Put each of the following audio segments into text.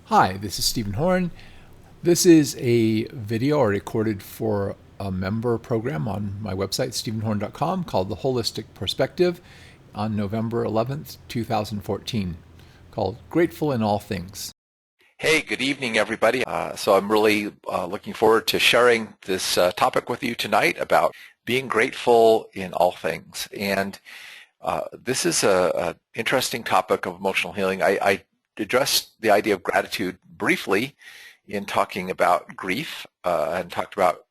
Hi, this is Stephen Horn. This is a video I recorded for a member program on my website, stephenhorn.com, called The Holistic Perspective on November 11th, 2014, called Grateful in All Things. Hey, good evening, everybody. So I'm really looking forward to sharing this topic with you tonight about being grateful in all things. And this is an interesting topic of emotional healing. I addressed the idea of gratitude briefly in talking about grief and talked about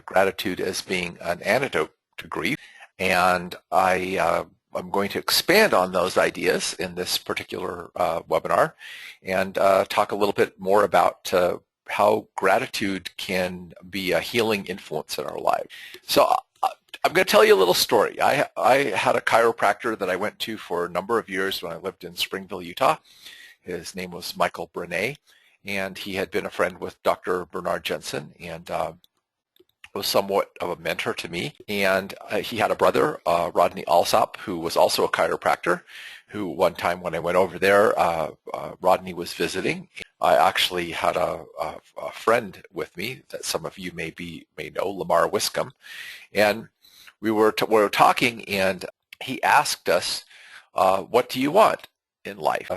gratitude as being an antidote to grief. And I'm going to expand on those ideas in this particular webinar and talk a little bit more about how gratitude can be a healing influence in our lives. So I'm going to tell you a little story. I had a chiropractor that I went to for a number of years when I lived in Springville, Utah. His name was Michael Brené, and he had been a friend with Dr. Bernard Jensen, and was somewhat of a mentor to me. And he had a brother, Rodney Alsop, who was also a chiropractor, who one time when I went over there, Rodney was visiting. I actually had a friend with me that some of you may know, Lamar Wiscombe, and we were talking, and he asked us, what do you want in life?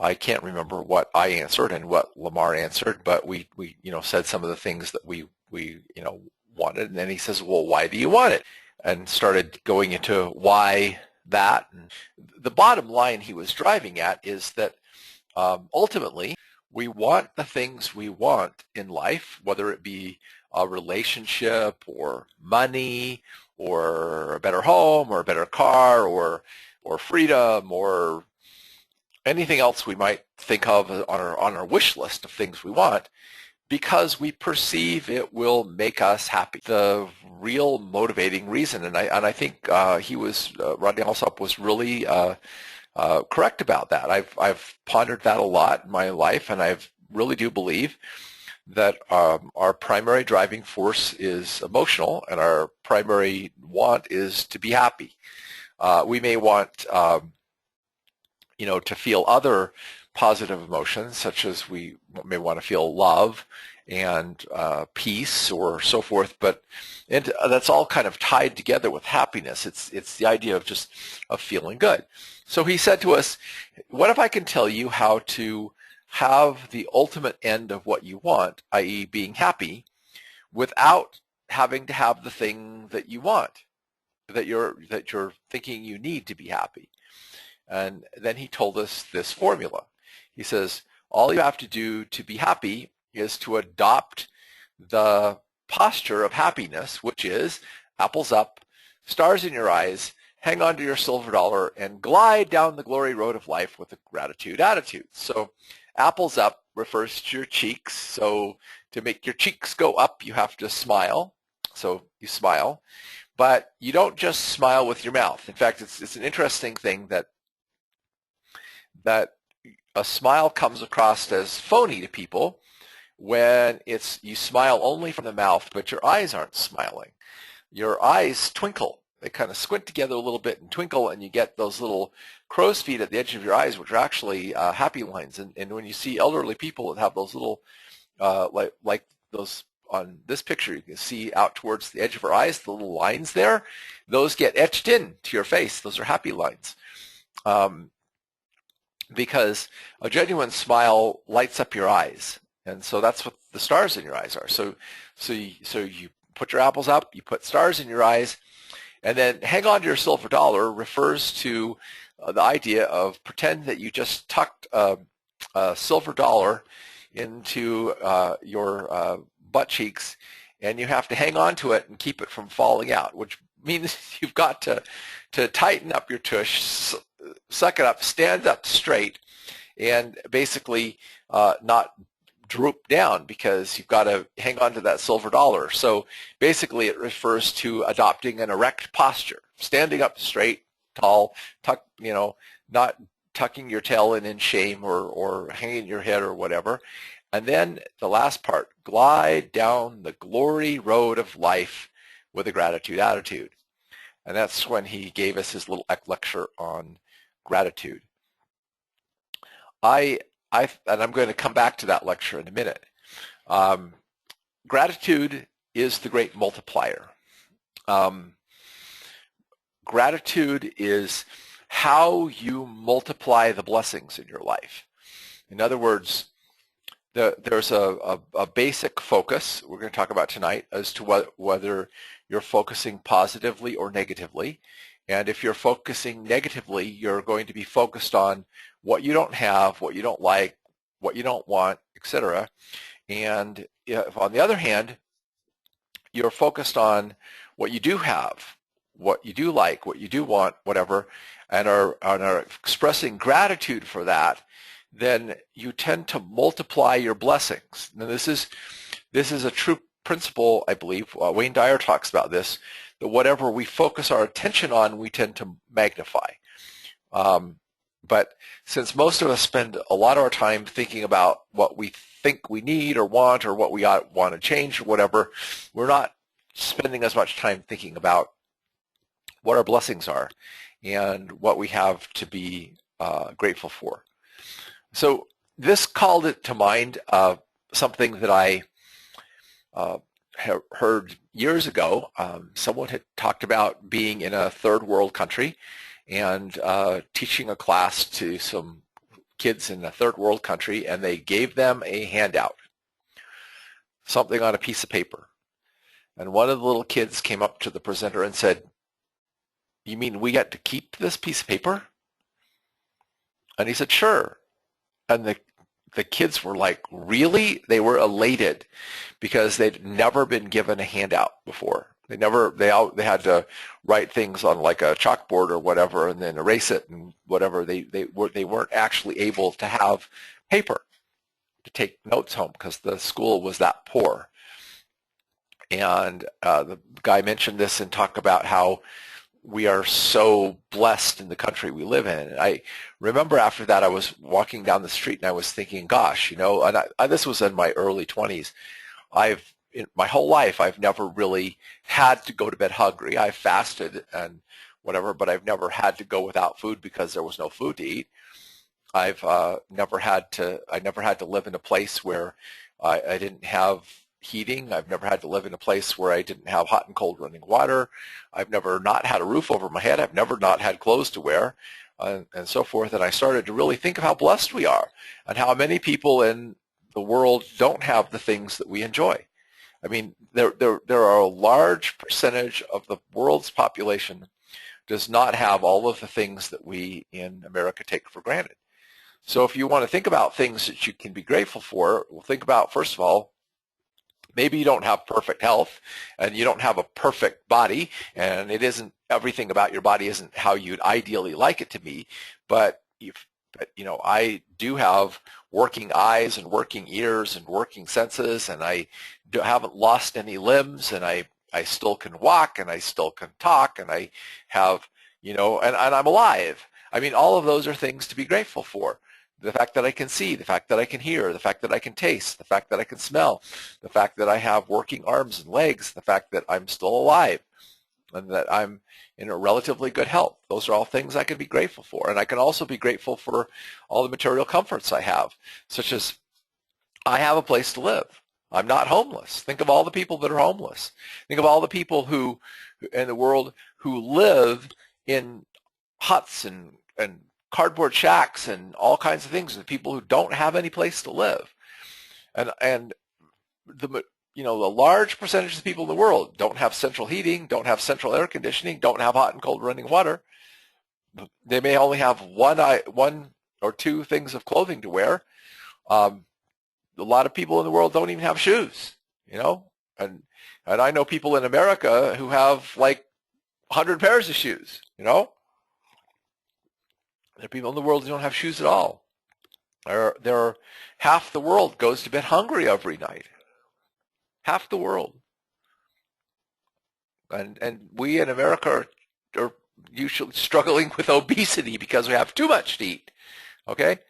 I can't remember what I answered and what Lamar answered, but we said some of the things that we wanted, and then he says, well, why do you want it? And started going into why that. And the bottom line he was driving at is that ultimately we want the things we want in life, whether it be a relationship or money or a better home or a better car or freedom or anything else we might think of on our wish list of things we want, because we perceive it will make us happy. The real motivating reason, and I think Rodney Alsop was really correct about that. I've pondered that a lot in my life, and I really do believe that our primary driving force is emotional, and our primary want is to be happy. We may want to feel other positive emotions, such as we may want to feel love and peace or so forth, but that's all kind of tied together with happiness. It's the idea of feeling good. So he said to us, what if I can tell you how to have the ultimate end of what you want, i.e. being happy, without having to have the thing that you want, that you're thinking you need to be happy? And then he told us this formula. He says, all you have to do to be happy is to adopt the posture of happiness, which is apples up, stars in your eyes, hang on to your silver dollar, and glide down the glory road of life with a gratitude attitude. So apples up refers to your cheeks. So to make your cheeks go up, you have to smile. So you smile, but you don't just smile with your mouth. In fact, it's an interesting thing that a smile comes across as phony to people when you smile only from the mouth, but your eyes aren't smiling. Your eyes twinkle. They kind of squint together a little bit and twinkle, and you get those little crow's feet at the edge of your eyes, which are actually happy lines. And when you see elderly people that have those little, like those on this picture, you can see out towards the edge of our eyes, the little lines there, those get etched in to your face. Those are happy lines. Because a genuine smile lights up your eyes, and so that's what the stars in your eyes are. So you put your apples up, you put stars in your eyes, and then hang on to your silver dollar refers to the idea of pretend that you just tucked a silver dollar into your butt cheeks, and you have to hang on to it and keep it from falling out, which means you've got to tighten up your tush, suck it up, stand up straight, and basically not droop down, because you've got to hang on to that silver dollar. So basically it refers to adopting an erect posture, standing up straight, tall, not tucking your tail in shame or hanging your head or whatever. And then the last part, glide down the glory road of life with a gratitude attitude. And that's when he gave us his little lecture on gratitude. I and I'm going to come back to that lecture in a minute. Gratitude is the great multiplier. Gratitude is how you multiply the blessings in your life. In other words, there's a basic focus we're going to talk about tonight as to whether you're focusing positively or negatively. And if you're focusing negatively, you're going to be focused on what you don't have, what you don't like, what you don't want, etc. And if, on the other hand, you're focused on what you do have, what you do like, what you do want, whatever, and are expressing gratitude for that, then you tend to multiply your blessings. Now this is a true principle, I believe. Wayne Dyer talks about this, that whatever we focus our attention on, we tend to magnify. But since most of us spend a lot of our time thinking about what we think we need or want or what we want to change or whatever, we're not spending as much time thinking about what our blessings are and what we have to be grateful for. So this called it to mind something that I heard years ago. Someone had talked about being in a third world country and teaching a class to some kids in a third world country, and they gave them a handout, something on a piece of paper. And one of the little kids came up to the presenter and said, "You mean we get to keep this piece of paper?" And he said, "Sure." And the kids were like, really? They were elated because they'd never been given a handout before. They had to write things on like a chalkboard or whatever and then erase it and whatever. They weren't actually able to have paper to take notes home because the school was that poor. And the guy mentioned this and talked about how we are so blessed in the country we live in. And I remember after that I was walking down the street and I was thinking, gosh, and this was in my early 20s. In my whole life, I've never really had to go to bed hungry. I've fasted and whatever, but I've never had to go without food because there was no food to eat. I've never had to live in a place where I didn't have heating. I've never had to live in a place where I didn't have hot and cold running water. I've never not had a roof over my head. I've never not had clothes to wear, and so forth. And I started to really think of how blessed we are and how many people in the world don't have the things that we enjoy. I mean, there are a large percentage of the world's population does not have all of the things that we in America take for granted. So if you want to think about things that you can be grateful for, well, think about, first of all, maybe you don't have perfect health and you don't have a perfect body, and everything about your body isn't how you'd ideally like it to be, but I do have working eyes and working ears and working senses, and I haven't lost any limbs, and I still can walk, and I still can talk, and I have, and I'm alive. I mean, all of those are things to be grateful for. The fact that I can see, the fact that I can hear, the fact that I can taste, the fact that I can smell, the fact that I have working arms and legs, the fact that I'm still alive, and that I'm in a relatively good health. Those are all things I can be grateful for. And I can also be grateful for all the material comforts I have, such as I have a place to live. I'm not homeless. Think of all the people that are homeless. Think of all the people who in the world who live in huts and cardboard shacks and all kinds of things, and people who don't have any place to live. And the large percentage of the people in the world don't have central heating, don't have central air conditioning, don't have hot and cold running water. They may only have one or two things of clothing to wear. A lot of people in the world don't even have shoes, and I know people in America who have like 100 pairs of shoes, There are people in the world who don't have shoes at all. Half the world goes to bed hungry every night. Half the world. And we in America are usually struggling with obesity because we have too much to eat. Okay?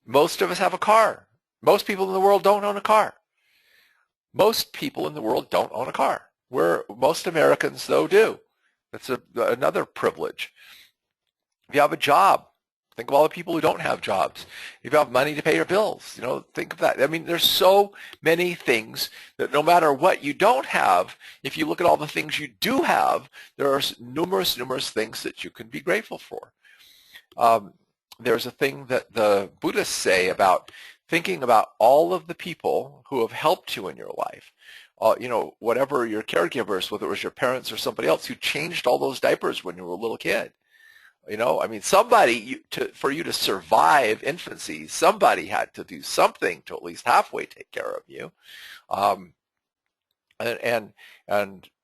Most of us have a car. Most people in the world don't own a car. Most people in the world don't own a car. Most Americans, though, do. That's another privilege. If you have a job, Think of all the people who don't have jobs. If you have money to pay your bills, think of that. I mean, there's so many things that no matter what you don't have, if you look at all the things you do have, there are numerous, numerous things that you can be grateful for. There's a thing that the Buddhists say about thinking about all of the people who have helped you in your life. Whatever your caregivers, whether it was your parents or somebody else who changed all those diapers when you were a little kid. I mean, for you to survive infancy, somebody had to do something to at least halfway take care of you. Um, and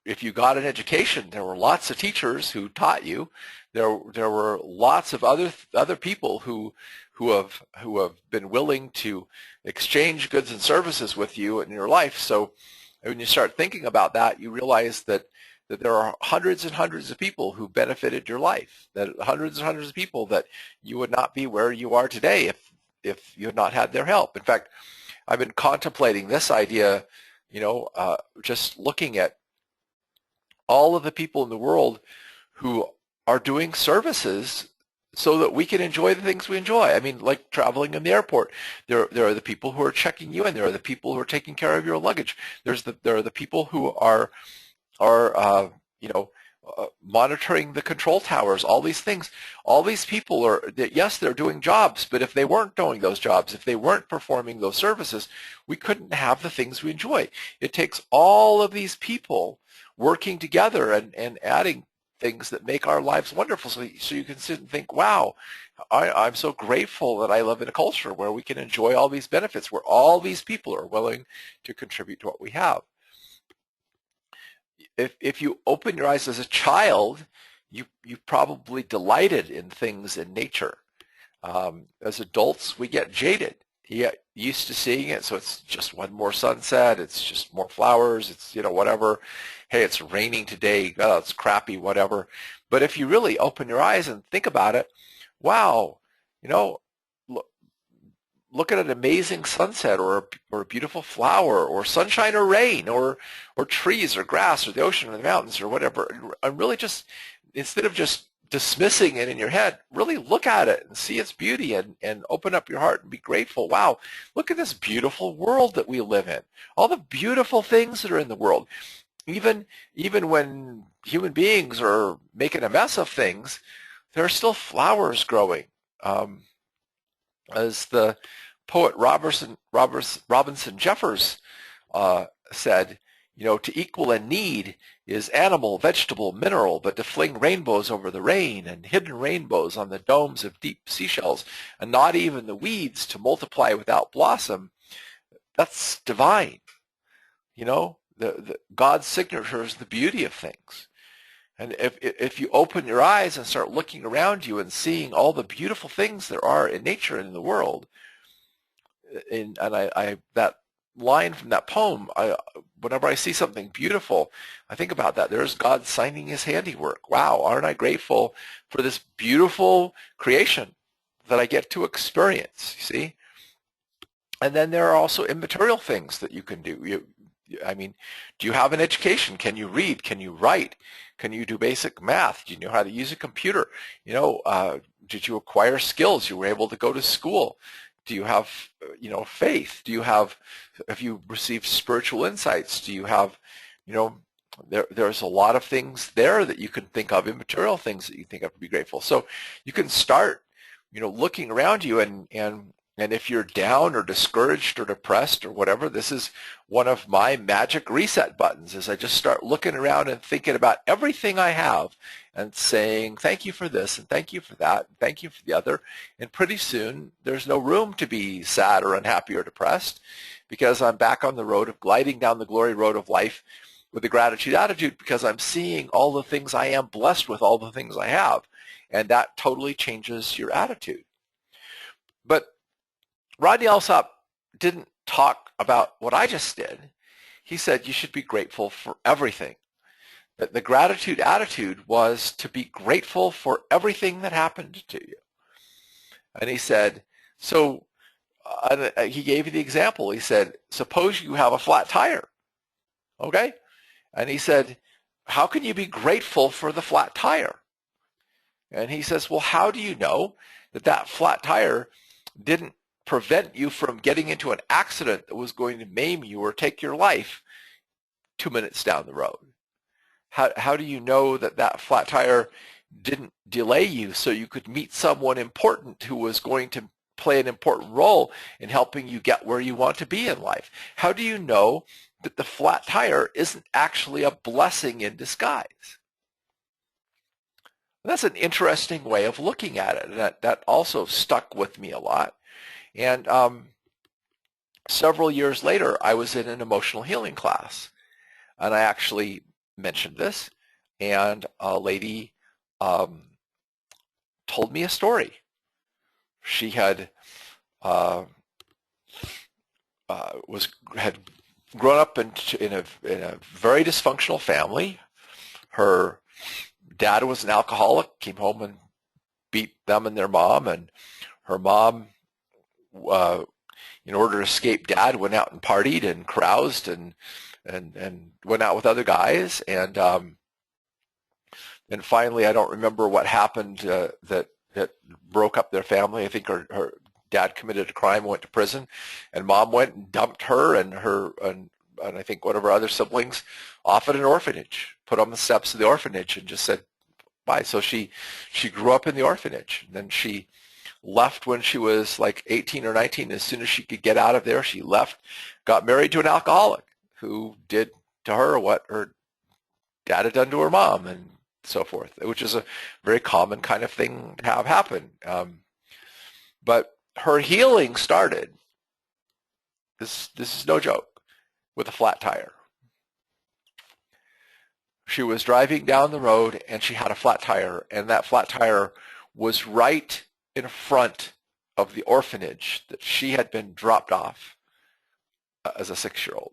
if you got an education, there were lots of teachers who taught you. There were lots of other people who have been willing to exchange goods and services with you in your life. So when you start thinking about that, you realize that there are hundreds and hundreds of people who benefited your life, that hundreds and hundreds of people that you would not be where you are today if you had not had their help. In fact, I've been contemplating this idea, just looking at all of the people in the world who are doing services so that we can enjoy the things we enjoy. I mean, like traveling in the airport. There are the people who are checking you in. There are the people who are taking care of your luggage. There are the people who are monitoring the control towers, all these things. All these people yes, they're doing jobs, but if they weren't doing those jobs, if they weren't performing those services, we couldn't have the things we enjoy. It takes all of these people working together and adding things that make our lives wonderful. So you can sit and think, wow, I'm so grateful that I live in a culture where we can enjoy all these benefits, where all these people are willing to contribute to what we have. If you open your eyes as a child, you probably delighted in things in nature. As adults, we get jaded. You get used to seeing it, so it's just one more sunset, it's just more flowers, it's, whatever. Hey, it's raining today, oh, it's crappy, whatever. But if you really open your eyes and think about it, wow, look at an amazing sunset or a beautiful flower or sunshine or rain or trees or grass or the ocean or the mountains or whatever. And really just, instead of just dismissing it in your head, really look at it and see its beauty and open up your heart and be grateful. Wow, look at this beautiful world that we live in. All the beautiful things that are in the world. Even when human beings are making a mess of things, there are still flowers growing. As the poet Robinson Jeffers said, to equal a need is animal, vegetable, mineral, but to fling rainbows over the rain and hidden rainbows on the domes of deep seashells, and not even the weeds to multiply without blossom, that's divine. God's signature is the beauty of things. And if you open your eyes and start looking around you and seeing all the beautiful things there are in nature and in the world, that line from that poem, whenever I see something beautiful, I think about that. There's God signing his handiwork. Wow, aren't I grateful for this beautiful creation that I get to experience, you see? And then there are also immaterial things that you can do. Do you have an education? Can you read? Can you write? Can you do basic math? Do you know how to use a computer? Did you acquire skills? You were able to go to school. Do you have, faith? Have you received spiritual insights? Do you have, there's a lot of things there that you can think of, immaterial things that you think of to be grateful. So you can start, looking around you and if you're down or discouraged or depressed or whatever, this is one of my magic reset buttons, is I just start looking around and thinking about everything I have and saying, thank you for this and thank you for that and thank you for the other. And pretty soon there's no room to be sad or unhappy or depressed, because I'm back on the road of gliding down the glory road of life with a gratitude attitude, because I'm seeing all the things I am blessed with, all the things I have. And that totally changes your attitude. But Rodney Alsop didn't talk about what I just did. He said you should be grateful for everything. That the gratitude attitude was to be grateful for everything that happened to you. And he said, he gave you the example. He said, suppose you have a flat tire, okay? And he said, how can you be grateful for the flat tire? And he says, well, how do you know that that flat tire didn't prevent you from getting into an accident that was going to maim you or take your life 2 minutes down the road? How do you know that that flat tire didn't delay you so you could meet someone important who was going to play an important role in helping you get where you want to be in life? How do you know that the flat tire isn't actually a blessing in disguise? That's an interesting way of looking at it. That also stuck with me a lot. And several years later, I was in an emotional healing class, and I actually mentioned this, and a lady told me a story. She had had grown up in a very dysfunctional family. Her dad was an alcoholic, came home and beat them and their mom, and her mom, in order to escape dad, went out and partied and caroused and went out with other guys, and finally, I don't remember what happened that broke up their family. I think her dad committed a crime, went to prison, and mom went and dumped her and I think one of her other siblings off at an orphanage, put on the steps of the orphanage, and just said bye. So she grew up in the orphanage, and then she left when she was like 18 or 19. As soon as she could get out of there, she left, got married to an alcoholic who did to her what her dad had done to her mom, and so forth, which is a very common kind of thing to have happen. But her healing started, this is no joke, with a flat tire. She was driving down the road and she had a flat tire, and that flat tire was right in front of the orphanage that she had been dropped off as a 6-year-old.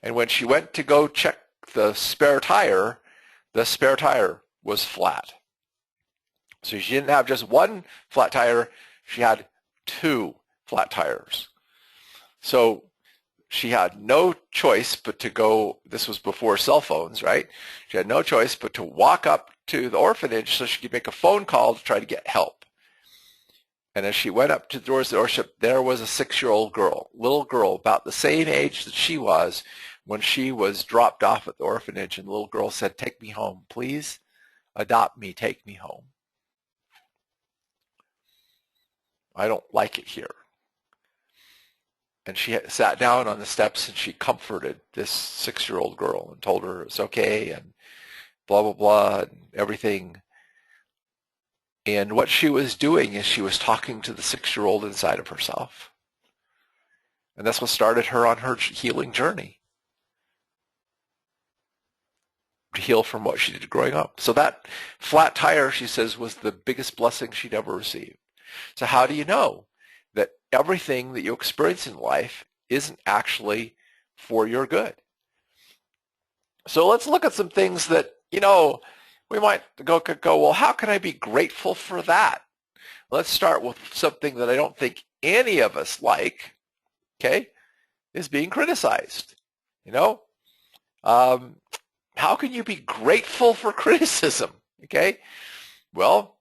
And when she went to go check the spare tire was flat. So she didn't have just one flat tire, she had 2 flat tires. So she had no choice but to go, this was before cell phones, right? She had no choice but to walk up to the orphanage so she could make a phone call to try to get help. And as she went up to the doors of the orphanage, there was a 6-year-old girl, little girl, about the same age that she was when she was dropped off at the orphanage, and the little girl said, "Take me home, please. Adopt me, take me home. I don't like it here." And she sat down on the steps and she comforted this 6-year-old girl and told her it's okay and blah, blah, blah, and everything. And what she was doing is she was talking to the 6-year-old inside of herself. And that's what started her on her healing journey, to heal from what she did growing up. So that flat tire, she says, was the biggest blessing she'd ever received. So how do you know that everything that you experience in life isn't actually for your good? So let's look at some things that, we might go, well, how can I be grateful for that? Let's start with something that I don't think any of us like, okay, is being criticized. How can you be grateful for criticism? Okay, well,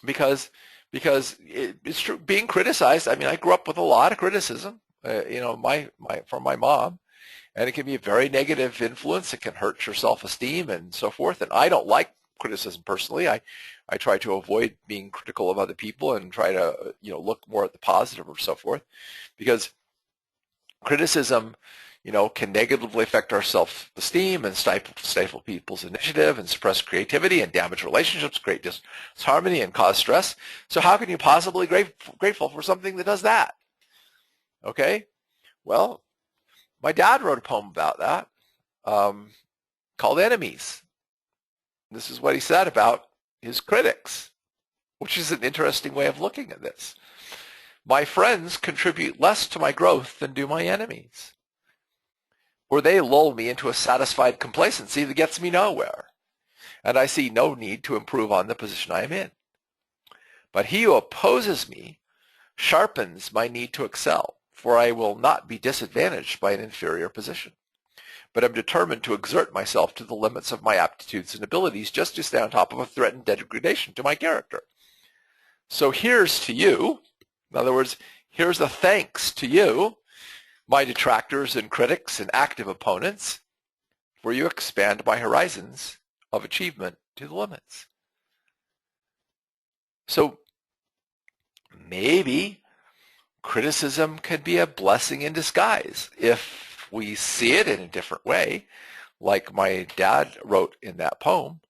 because it's true, being criticized. I mean, I grew up with a lot of criticism, from my mom, and it can be a very negative influence. It can hurt your self-esteem and so forth. And I don't like criticism personally. I try to avoid being critical of other people and try to look more at the positive or so forth, because criticism can negatively affect our self-esteem and stifle people's initiative and suppress creativity and damage relationships, create disharmony and cause stress. So how can you possibly be grateful for something that does that? Okay, well, my dad wrote a poem about that called Enemies. This is what he said about his critics, which is an interesting way of looking at this. "My friends contribute less to my growth than do my enemies. Or they lull me into a satisfied complacency that gets me nowhere, and I see no need to improve on the position I am in. But he who opposes me sharpens my need to excel, for I will not be disadvantaged by an inferior position, but am determined to exert myself to the limits of my aptitudes and abilities just to stay on top of a threatened degradation to my character. So here's to you. In other words, here's a thanks to you, my detractors and critics and active opponents, for you expand my horizons of achievement to the limits. So maybe criticism can be a blessing in disguise if we see it in a different way, like my dad wrote in that poem.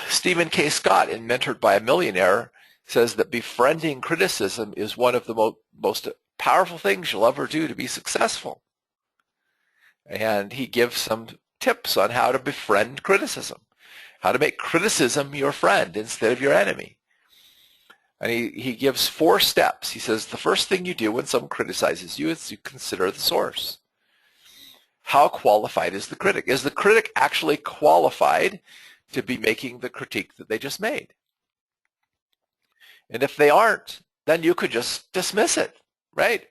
Stephen K. Scott, in Mentored by a Millionaire, says that befriending criticism is one of the most powerful things you'll ever do to be successful. And he gives some tips on how to befriend criticism, how to make criticism your friend instead of your enemy. And he gives 4 steps. He says the first thing you do when someone criticizes you is you consider the source. How qualified is the critic? Is the critic actually qualified to be making the critique that they just made? And if they aren't, then you could just dismiss it, right?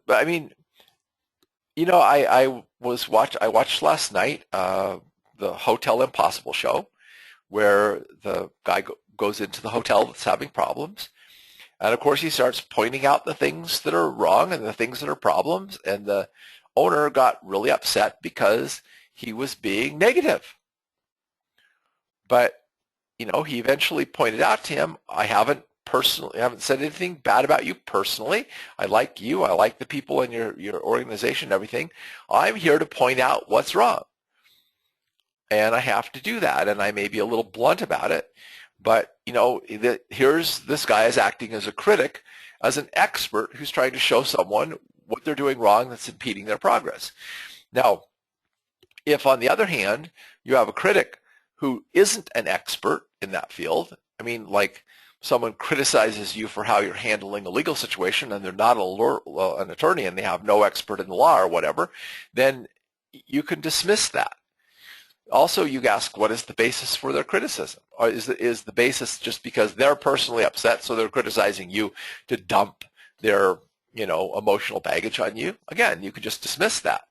But I mean, you know, I watched last night the Hotel Impossible show, where the guy goes into the hotel that's having problems, and of course he starts pointing out the things that are wrong and the things that are problems, and the owner got really upset because he was being negative. But you know, he eventually pointed out to him, I haven't said anything bad about you personally. I like you. I like the people in your organization and everything. I'm here to point out what's wrong. And I have to do that. And I may be a little blunt about it. But, you know, here's this guy is acting as a critic, as an expert who's trying to show someone what they're doing wrong that's impeding their progress. Now, if on the other hand, you have a critic who isn't an expert in that field, I mean, like someone criticizes you for how you're handling a legal situation and they're not an attorney and they have no expert in the law or whatever, then you can dismiss that. Also, you ask, what is the basis for their criticism? Or is the basis just because they're personally upset, so they're criticizing you to dump their, you know, emotional baggage on you? Again, you could just dismiss that.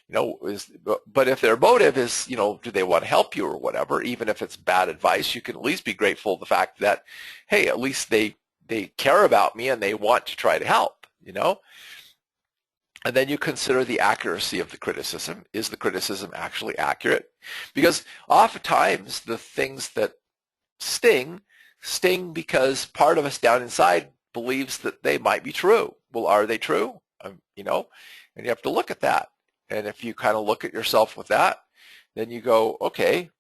You know, but if their motive is, you know, do they want to help you or whatever, even if it's bad advice, you can at least be grateful for the fact that, hey, at least they care about me and they want to try to help, you know? And then you consider the accuracy of the criticism. Is the criticism actually accurate? Because oftentimes the things that sting because part of us down inside believes that they might be true. Well, are they true? You know, and you have to look at that. And if you kind of look at yourself with that, then you go, okay,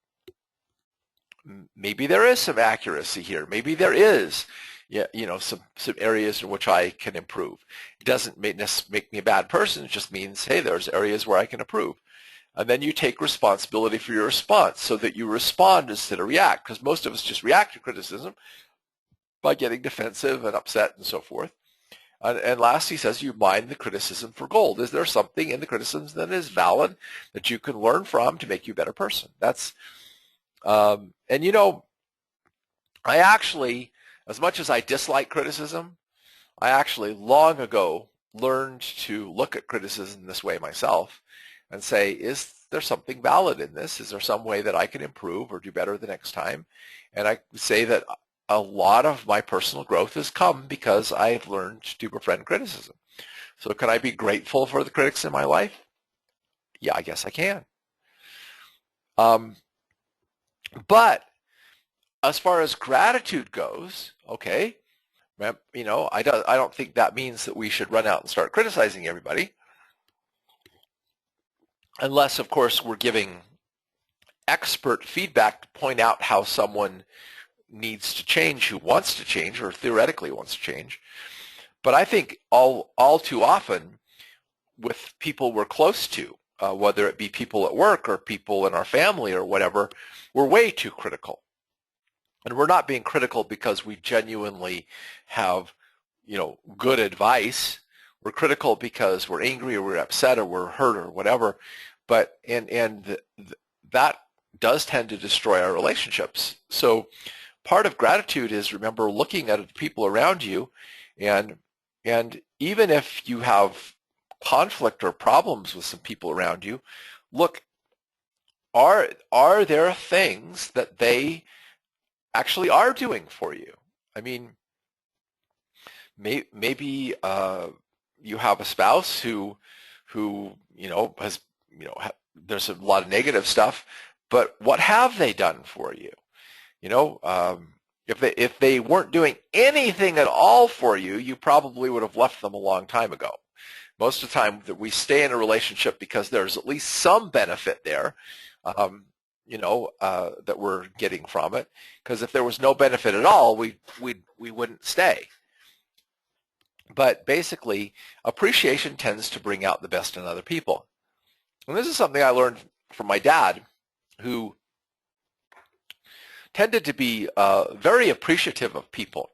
maybe there is some accuracy here. Maybe there is, you know, some areas in which I can improve. It doesn't make me a bad person. It just means, hey, there's areas where I can improve. And then you take responsibility for your response so that you respond instead of react, because most of us just react to criticism by getting defensive and upset and so forth. And last, he says, you mine the criticism for gold. Is there something in the criticism that is valid that you can learn from to make you a better person? That's, and you know, I actually, as much as I dislike criticism, I actually long ago learned to look at criticism this way myself and say, is there something valid in this? Is there some way that I can improve or do better the next time? And I say that a lot of my personal growth has come because I've learned to befriend criticism. So can I be grateful for the critics in my life? Yeah, I guess I can. But as far as gratitude goes, okay, you know, I don't think that means that we should run out and start criticizing everybody. Unless, of course, we're giving expert feedback to point out how someone needs to change, who wants to change or theoretically wants to change. But I think all too often with people we're close to, whether it be people at work or people in our family or whatever, we're way too critical. And we're not being critical because we genuinely have, you know, good advice. We're critical because we're angry or we're upset or we're hurt or whatever. But that does tend to destroy our relationships. So part of gratitude is, remember, looking at people around you, and even if you have conflict or problems with some people around you, look, are there things that they actually are doing for you. I mean, maybe you have a spouse who has, there's a lot of negative stuff, but what have they done for you? If they weren't doing anything at all for you, you probably would have left them a long time ago. Most of the time that we stay in a relationship because there's at least some benefit there, that we're getting from it. Because if there was no benefit at all, we wouldn't stay. But basically, appreciation tends to bring out the best in other people. And this is something I learned from my dad, who tended to be very appreciative of people.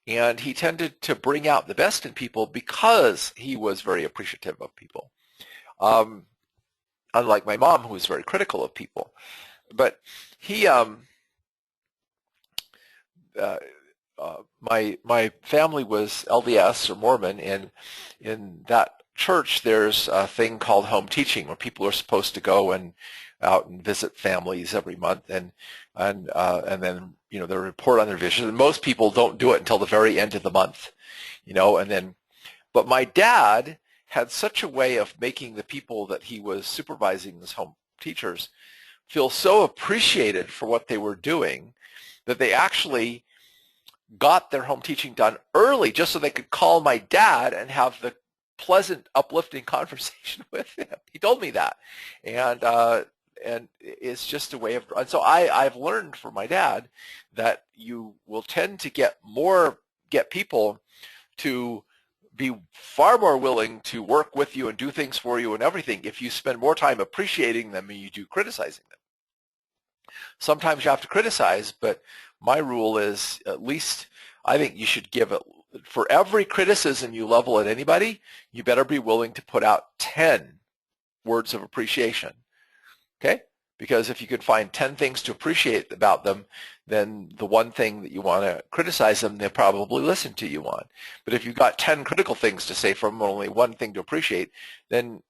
And he tended to bring out the best in people because he was very appreciative of people. Unlike my mom, who was very critical of people. But he, my family was LDS or Mormon, and in that church there's a thing called home teaching, where people are supposed to go and out and visit families every month, and then they report on their vision. And most people don't do it until the very end of the month, but my dad had such a way of making the people that he was supervising as home teachers feel so appreciated for what they were doing that they actually got their home teaching done early just so they could call my dad and have the pleasant, uplifting conversation with him. He told me that. And it's just a way of, and so I've learned from my dad that you will tend to get people to be far more willing to work with you and do things for you and everything if you spend more time appreciating them than you do criticizing them. Sometimes you have to criticize, but my rule is, at least I think you should give it, for every criticism you level at anybody, you better be willing to put out 10 words of appreciation. Okay? Because if you could find 10 things to appreciate about them, then the one thing that you want to criticize them, they'll probably listen to you on. But if you've got 10 critical things to say from only one thing to appreciate, then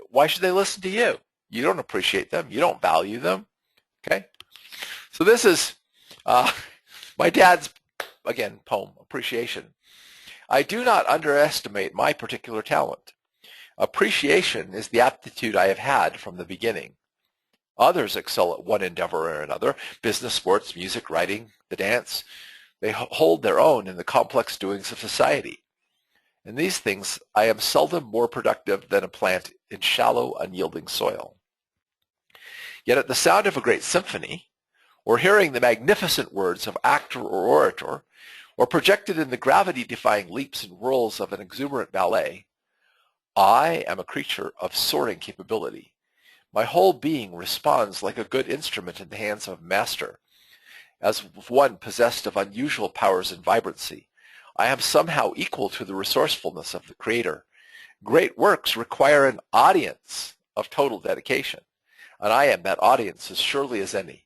why should they listen to you? You don't appreciate them. You don't value them. Okay? So this is my dad's, again, poem, Appreciation. I do not underestimate my particular talent. Appreciation is the aptitude I have had from the beginning. Others excel at one endeavor or another: business, sports, music, writing, the dance. They hold their own in the complex doings of society. In these things, I am seldom more productive than a plant in shallow, unyielding soil. Yet at the sound of a great symphony, or hearing the magnificent words of actor or orator, or projected in the gravity-defying leaps and whirls of an exuberant ballet, I am a creature of soaring capability. My whole being responds like a good instrument in the hands of a master, as one possessed of unusual powers and vibrancy. I am somehow equal to the resourcefulness of the Creator. Great works require an audience of total dedication, and I am that audience as surely as any.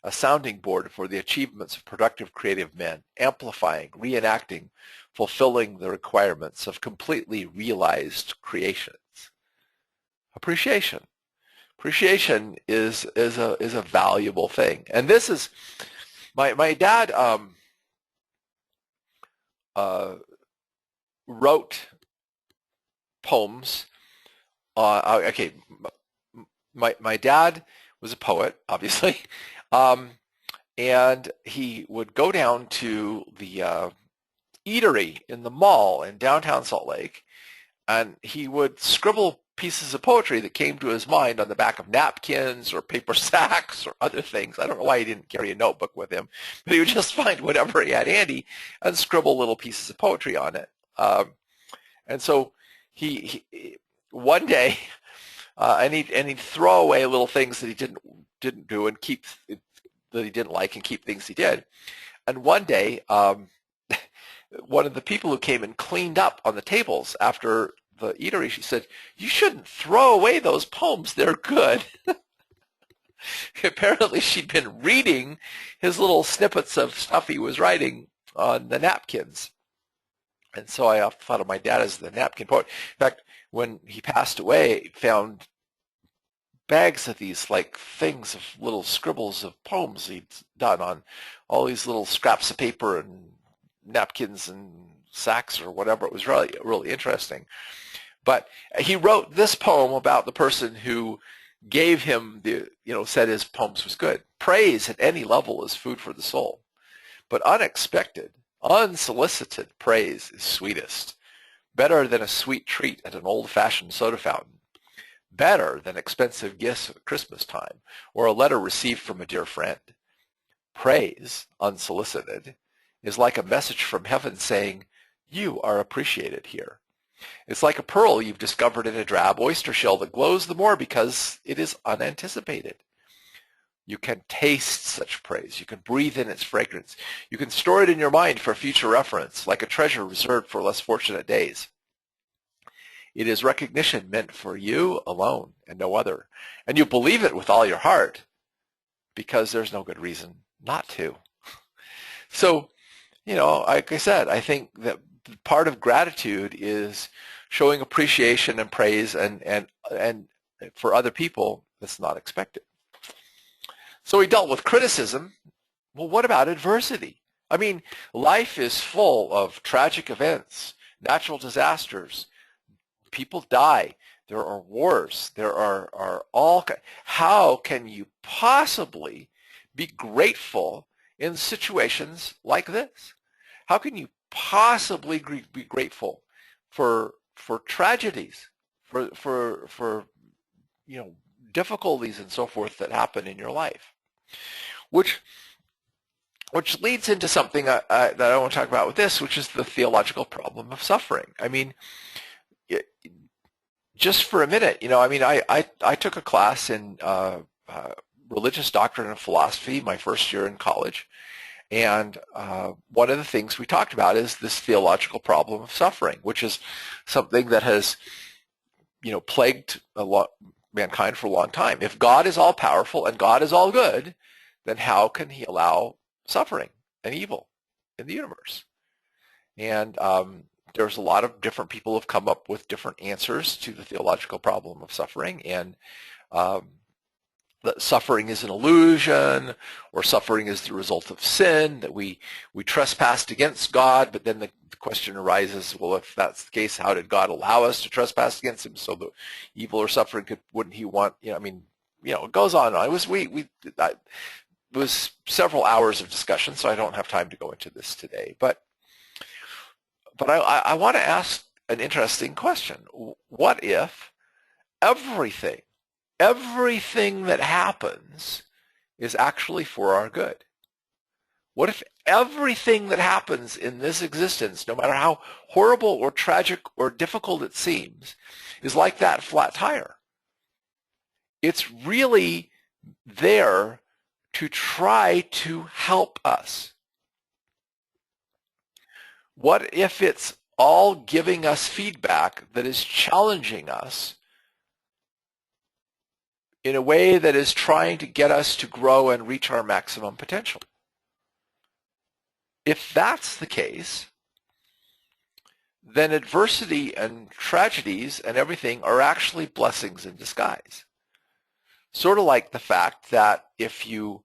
A sounding board for the achievements of productive creative men, amplifying, reenacting, fulfilling the requirements of completely realized creations. Appreciation. Appreciation is a valuable thing. And this is, my dad wrote poems. Okay, my dad was a poet, obviously, and he would go down to the eatery in the mall in downtown Salt Lake, and he would scribble pieces of poetry that came to his mind on the back of napkins or paper sacks or other things. I don't know why he didn't carry a notebook with him, but he would just find whatever he had handy and scribble little pieces of poetry on it. And so he one day, and he'd throw away little things that he didn't do and keep that he didn't like and keep things he did. And one day, one of the people who came and cleaned up on the tables after the eatery, she said, "You shouldn't throw away those poems. They're good." Apparently she'd been reading his little snippets of stuff he was writing on the napkins. And so I often thought of my dad as the napkin poet. In fact, when he passed away, found bags of these like things of little scribbles of poems he'd done on all these little scraps of paper and napkins and sacks or whatever. It was really, really interesting. But he wrote this poem about the person who gave him said his poems was good. Praise at any level is food for the soul, but unexpected, unsolicited praise is sweetest, better than a sweet treat at an old-fashioned soda fountain, better than expensive gifts at Christmas time or a letter received from a dear friend. Praise, unsolicited, is like a message from heaven saying, you are appreciated here. It's like a pearl you've discovered in a drab oyster shell that glows the more because it is unanticipated. You can taste such praise. You can breathe in its fragrance. You can store it in your mind for future reference, like a treasure reserved for less fortunate days. It is recognition meant for you alone and no other. And you believe it with all your heart because there's no good reason not to. So, like I said, I think that part of gratitude is showing appreciation and praise and for other people that's not expected. So he dealt with criticism. Well, what about adversity? I mean, life is full of tragic events, natural disasters. People die. There are wars. There are all. How can you possibly be grateful in situations like this? How can you possibly be grateful for tragedies, for difficulties and so forth that happen in your life, which leads into something that I want to talk about with this, which is the theological problem of suffering. I mean, just for a minute, I took a class in religious doctrine and philosophy my first year in college. And one of the things we talked about is this theological problem of suffering, which is something that has, plagued mankind for a long time. If God is all powerful and God is all good, then how can he allow suffering and evil in the universe? And there's a lot of different people who have come up with different answers to the theological problem of suffering. And that suffering is an illusion, or suffering is the result of sin, that we trespassed against God, but then the question arises, well, if that's the case, how did God allow us to trespass against him? So the evil or suffering, wouldn't he want, it goes on and on. It was several hours of discussion, so I don't have time to go into this today. But I want to ask an interesting question. What if everything that happens is actually for our good? What if everything that happens in this existence, no matter how horrible or tragic or difficult it seems, is like that flat tire? It's really there to try to help us. What if it's all giving us feedback that is challenging us in a way that is trying to get us to grow and reach our maximum potential? If that's the case, then adversity and tragedies and everything are actually blessings in disguise. Sort of like the fact that if you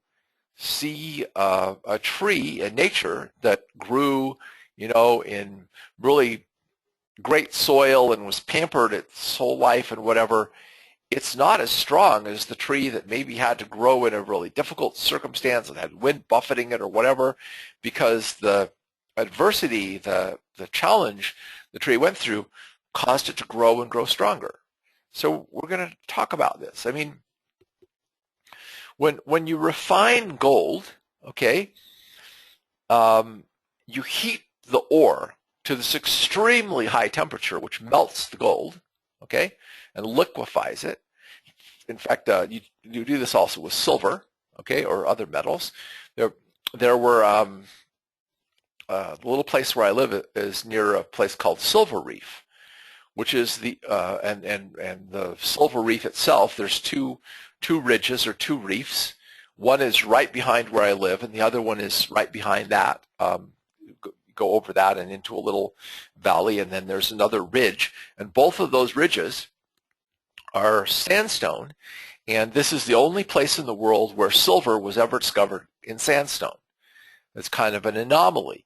see a tree in nature that grew, in really great soil and was pampered its whole life and whatever, it's not as strong as the tree that maybe had to grow in a really difficult circumstance and had wind buffeting it or whatever, because the adversity, the challenge the tree went through caused it to grow and grow stronger. So we're going to talk about this. I mean, when you refine gold, okay, you heat the ore to this extremely high temperature, which melts the gold, okay, and liquefies it. In fact, you do this also with silver, okay, or other metals. There were the little place where I live is near a place called Silver Reef, which is the and the Silver Reef itself. There's two ridges or two reefs. One is right behind where I live, and the other one is right behind that. Go over that and into a little valley, and then there's another ridge, and both of those ridges are sandstone, And this is the only place in the world where silver was ever discovered in sandstone. It's kind of an anomaly.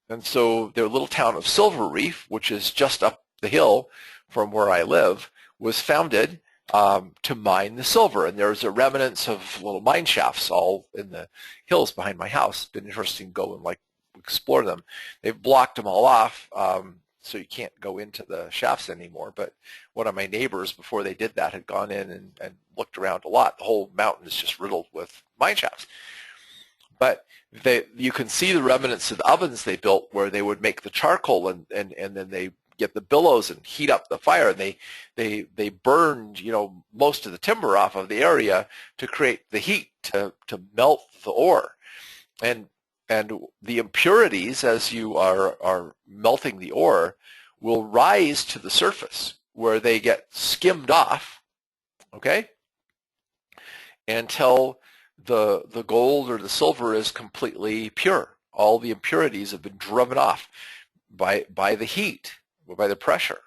And so their little town of Silver Reef, which is just up the hill from where I live, was founded to mine the silver. And there's a remnants of little mine shafts all in the hills behind my house. It's been interesting to go and explore them. They've blocked them all off, so you can't go into the shafts anymore. But one of my neighbors, before they did that, had gone in and looked around a lot. The whole mountain is just riddled with mine shafts. But you can see the remnants of the ovens they built where they would make the charcoal and then they get the billows and heat up the fire. And they burned, most of the timber off of the area to create the heat to melt the ore. And the impurities, as you are melting the ore, will rise to the surface where they get skimmed off, okay, until the gold or the silver is completely pure. All the impurities have been driven off by the heat, by the pressure.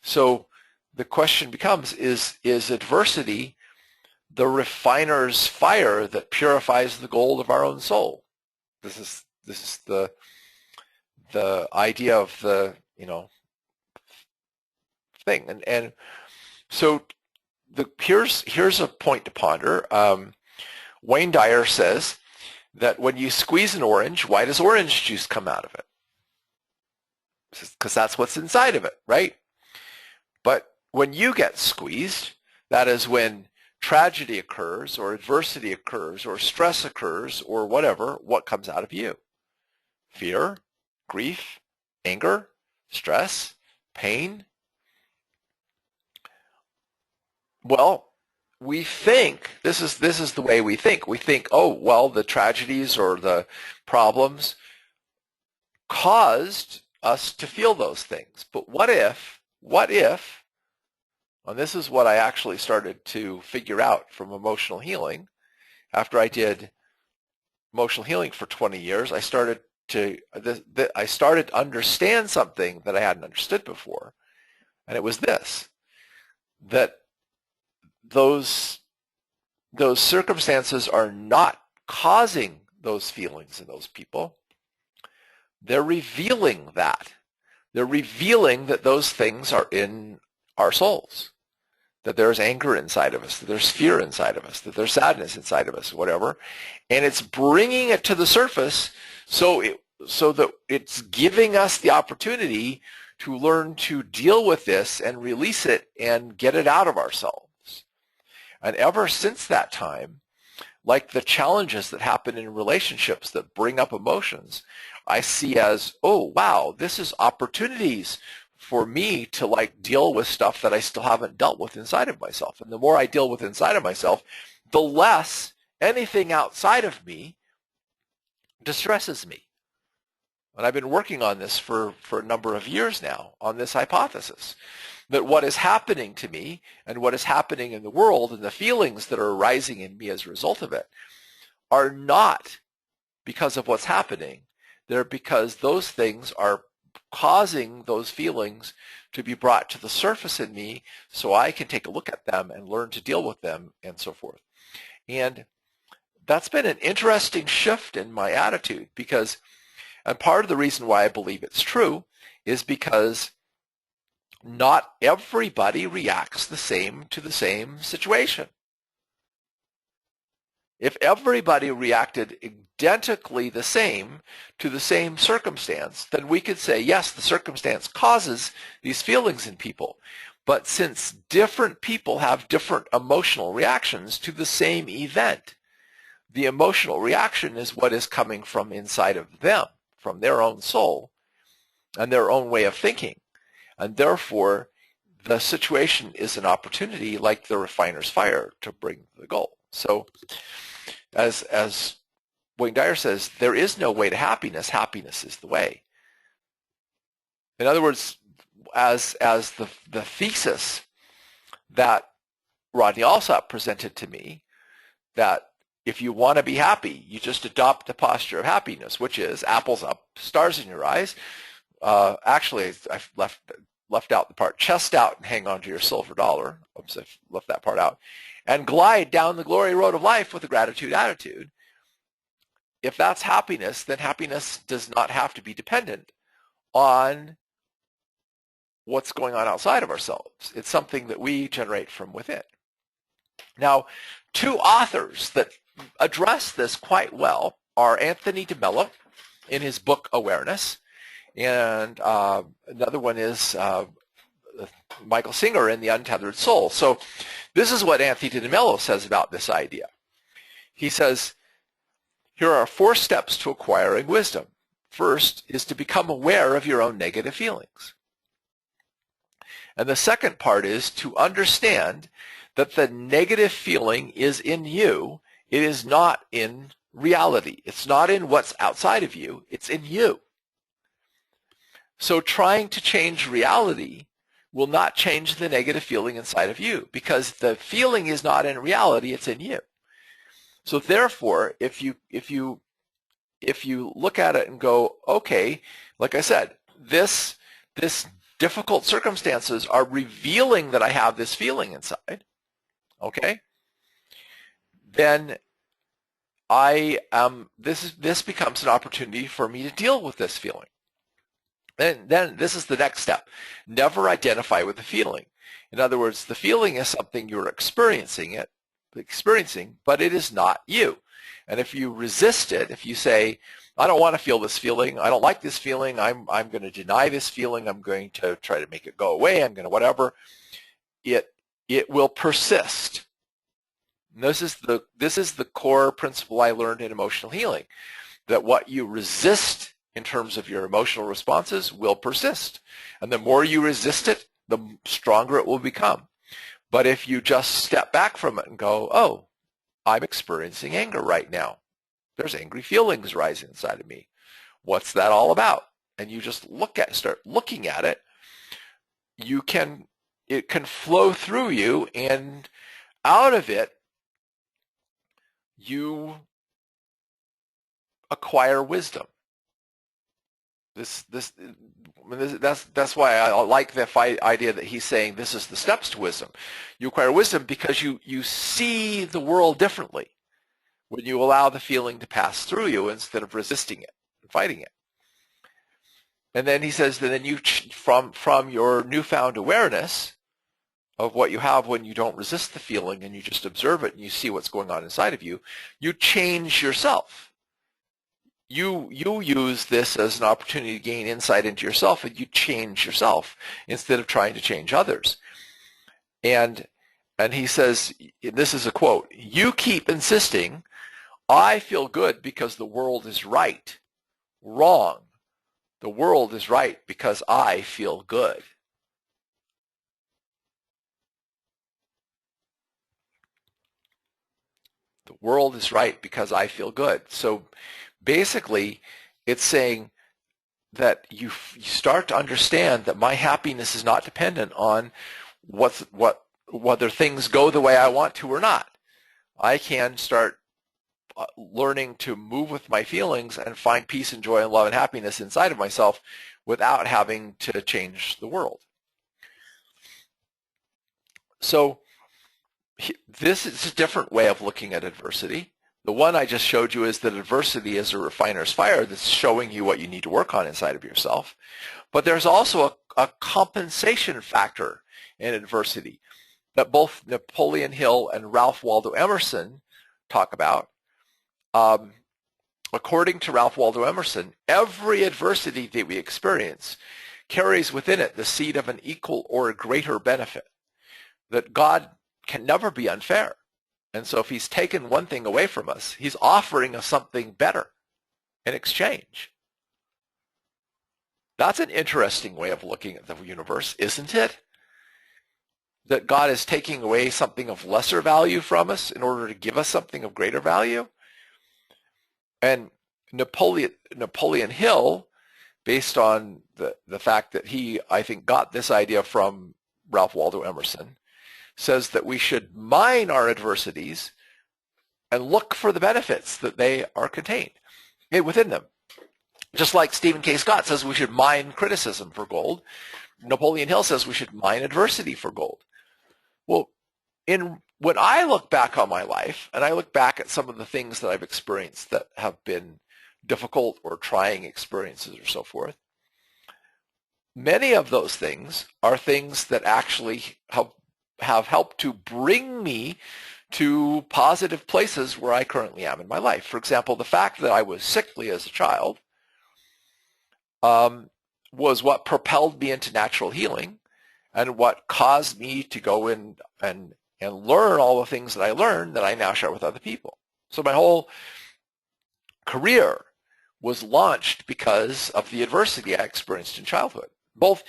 So the question becomes, is adversity the refiner's fire that purifies the gold of our own soul? This is the idea of the thing. And so here's a point to ponder. Wayne Dyer says that when you squeeze an orange, why does orange juice come out of it? Because that's what's inside of it, right? But when you get squeezed, that is when tragedy occurs or adversity occurs or stress occurs or whatever. What comes out of you? Fear, grief, anger, stress, pain. Well, we think, this is the way we think. We think, oh, well, the tragedies or the problems caused us to feel those things. But what if, and this is what I actually started to figure out from emotional healing. After I did emotional healing for 20 years, I started to understand something that I hadn't understood before. And it was this, that those circumstances are not causing those feelings in those people. They're revealing that. They're revealing that those things are in our souls, that there's anger inside of us, that there's fear inside of us, that there's sadness inside of us, whatever. And it's bringing it to the surface so that it's giving us the opportunity to learn to deal with this and release it and get it out of ourselves. And ever since that time, like the challenges that happen in relationships that bring up emotions, I see as, oh, wow, this is opportunities for me to deal with stuff that I still haven't dealt with inside of myself. And the more I deal with inside of myself, the less anything outside of me distresses me. And I've been working on this for a number of years now, on this hypothesis, that what is happening to me and what is happening in the world and the feelings that are arising in me as a result of it are not because of what's happening. They're because those things are causing those feelings to be brought to the surface in me so I can take a look at them and learn to deal with them and so forth. And that's been an interesting shift in my attitude because, and part of the reason why I believe it's true is because not everybody reacts the same to the same situation. If everybody reacted identically the same to the same circumstance, then we could say, yes, the circumstance causes these feelings in people. But since different people have different emotional reactions to the same event, the emotional reaction is what is coming from inside of them, from their own soul and their own way of thinking. And therefore, the situation is an opportunity like the refiner's fire to bring the gold. So as Wayne Dyer says, there is no way to happiness. Happiness is the way. In other words, as the thesis that Rodney Alsop presented to me, that if you want to be happy, you just adopt the posture of happiness, which is apples up, stars in your eyes. Actually, I've left out the part chest out and hang on to your silver dollar. Oops, I've left that part out. and glide down the glory road of life with a gratitude attitude, if that's happiness, then happiness does not have to be dependent on what's going on outside of ourselves. It's something that we generate from within. Now, two authors that address this quite well are Anthony DeMello in his book Awareness, and another one is Michael Singer in The Untethered Soul. So this is what Anthony DeMello says about this idea. He says, here are 4 steps to acquiring wisdom. First is to become aware of your own negative feelings. And the second part is to understand that the negative feeling is in you. It is not in reality. It's not in what's outside of you. It's in you. So trying to change reality will not change the negative feeling inside of you, because the feeling is not in reality, it's in you. So therefore, if you look at it and go, okay, like I said, this difficult circumstances are revealing that I have this feeling inside, okay, then this becomes an opportunity for me to deal with this feeling. Then this is the next step. Never identify with the feeling. In other words, the feeling is something you're experiencing, but it is not you. And if you resist it, if you say, I don't want to feel this feeling, I don't like this feeling, I'm going to deny this feeling, I'm going to try to make it go away, I'm going to whatever, it will persist. And this is the core principle I learned in emotional healing, that what you resist in terms of your emotional responses will persist. And the more you resist it, the stronger it will become. But if you just step back from it and go, oh, I'm experiencing anger right now. There's angry feelings rising inside of me. What's that all about? And you just start looking at it, it can flow through you, and out of it, you acquire wisdom. That's why I like the idea that he's saying this is the steps to wisdom. You acquire wisdom because you see the world differently when you allow the feeling to pass through you instead of resisting it and fighting it. And then he says that then you, from your newfound awareness of what you have when you don't resist the feeling and you just observe it and you see what's going on inside of you, you change yourself. You use this as an opportunity to gain insight into yourself, and you change yourself instead of trying to change others. And he says, this is a quote, you keep insisting, I feel good because the world is right. Wrong. The world is right because I feel good. The world is right because I feel good. So basically, it's saying that you start to understand that my happiness is not dependent on whether things go the way I want to or not. I can start learning to move with my feelings and find peace and joy and love and happiness inside of myself without having to change the world. So this is a different way of looking at adversity. The one I just showed you is that adversity is a refiner's fire that's showing you what you need to work on inside of yourself. But there's also a compensation factor in adversity that both Napoleon Hill and Ralph Waldo Emerson talk about. According to Ralph Waldo Emerson, every adversity that we experience carries within it the seed of an equal or greater benefit, that God can never be unfair. And so if he's taken one thing away from us, he's offering us something better in exchange. That's an interesting way of looking at the universe, isn't it? That God is taking away something of lesser value from us in order to give us something of greater value. And Napoleon Hill, based on the fact that he, I think, got this idea from Ralph Waldo Emerson, says that we should mine our adversities and look for the benefits that they are contained within them. Just like Stephen K. Scott says we should mine criticism for gold, Napoleon Hill says we should mine adversity for gold. Well, in when I look back on my life, and I look back at some of the things that I've experienced that have been difficult or trying experiences or so forth, many of those things are things that actually have helped to bring me to positive places where I currently am in my life. For example, the fact that I was sickly as a child was what propelled me into natural healing and what caused me to go in and learn all the things that I learned that I now share with other people. So my whole career was launched because of the adversity I experienced in childhood. Both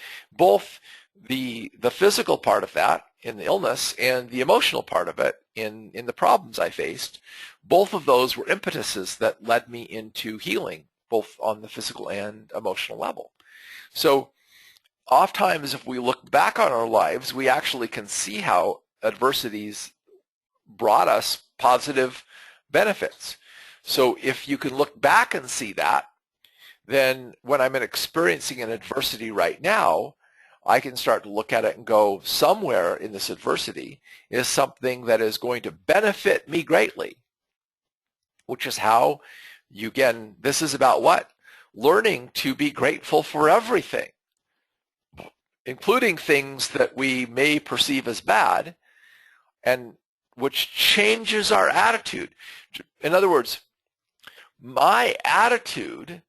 the physical part of that in the illness and the emotional part of it in the problems I faced, both of those were impetuses that led me into healing, both on the physical and emotional level. So oftentimes if we look back on our lives, we actually can see how adversities brought us positive benefits. So if you can look back and see that, then when I'm experiencing an adversity right now, I can start to look at it and go, somewhere in this adversity is something that is going to benefit me greatly, which is how you, again, this is about what? Learning to be grateful for everything, including things that we may perceive as bad, and which changes our attitude. In other words, my attitude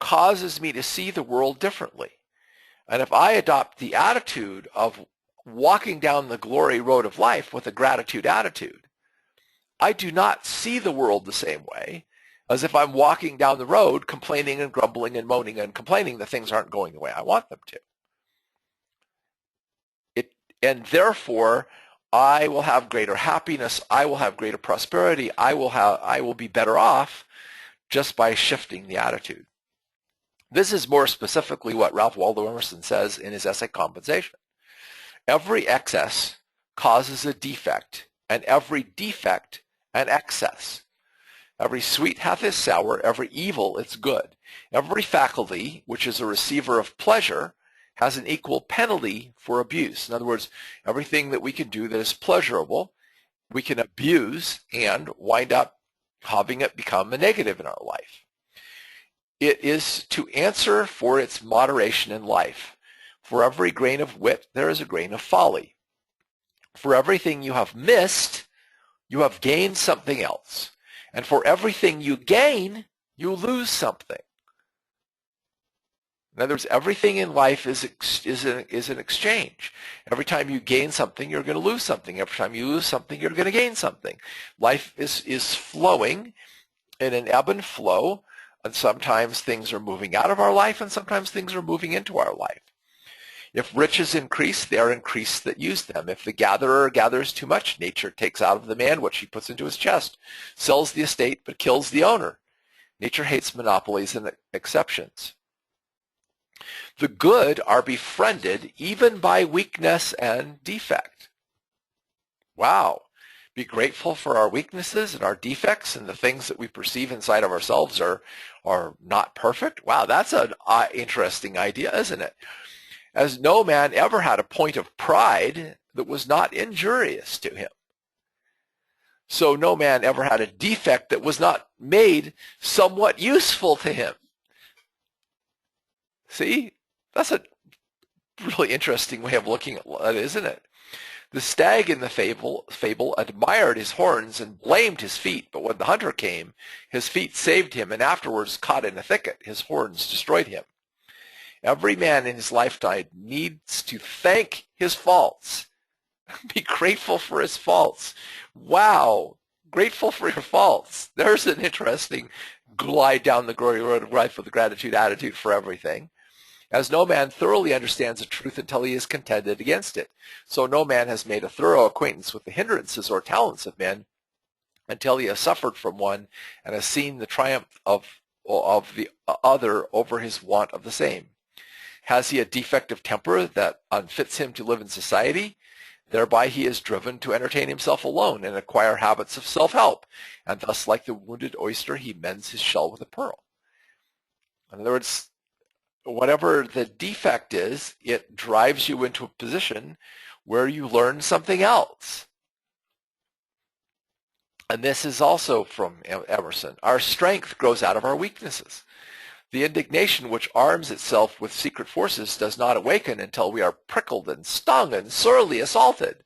causes me to see the world differently. And if I adopt the attitude of walking down the glory road of life with a gratitude attitude, I do not see the world the same way as if I'm walking down the road complaining and grumbling and moaning and complaining that things aren't going the way I want them to. And therefore, I will have greater happiness, I will have greater prosperity, I will be better off just by shifting the attitude. This is more specifically what Ralph Waldo Emerson says in his essay Compensation. Every excess causes a defect, and every defect an excess. Every sweet hath its sour, every evil its good. Every faculty, which is a receiver of pleasure, has an equal penalty for abuse. In other words, everything that we can do that is pleasurable, we can abuse and wind up having it become a negative in our life. It is to answer for its moderation in life. For every grain of wit, there is a grain of folly. For everything you have missed, you have gained something else. And for everything you gain, you lose something. In other words, everything in life is an exchange. Every time you gain something, you're going to lose something. Every time you lose something, you're going to gain something. Life is flowing in an ebb and flow, and sometimes things are moving out of our life, and sometimes things are moving into our life. If riches increase, they are increased that use them. If the gatherer gathers too much, nature takes out of the man what she puts into his chest, sells the estate but kills the owner. Nature hates monopolies and exceptions. The good are befriended even by weakness and defect. Wow. Be grateful for our weaknesses and our defects, and the things that we perceive inside of ourselves are not perfect. Wow, that's an interesting idea, isn't it? As no man ever had a point of pride that was not injurious to him. So no man ever had a defect that was not made somewhat useful to him. See, that's a really interesting way of looking at it, isn't it? The stag in the fable admired his horns and blamed his feet, but when the hunter came, his feet saved him, and afterwards, caught in a thicket, his horns destroyed him. Every man in his lifetime needs to thank his faults. Be grateful for his faults. Wow, grateful for your faults. There's an interesting glide down the glory road of life with a gratitude attitude for everything. As no man thoroughly understands the truth until he is contended against it, so no man has made a thorough acquaintance with the hindrances or talents of men until he has suffered from one and has seen the triumph of the other over his want of the same. Has he a defective temper that unfits him to live in society? Thereby he is driven to entertain himself alone and acquire habits of self-help, and thus, like the wounded oyster, he mends his shell with a pearl. In other words, whatever the defect is, it drives you into a position where you learn something else. And this is also from Emerson. Our strength grows out of our weaknesses. The indignation which arms itself with secret forces does not awaken until we are prickled and stung and sorely assaulted.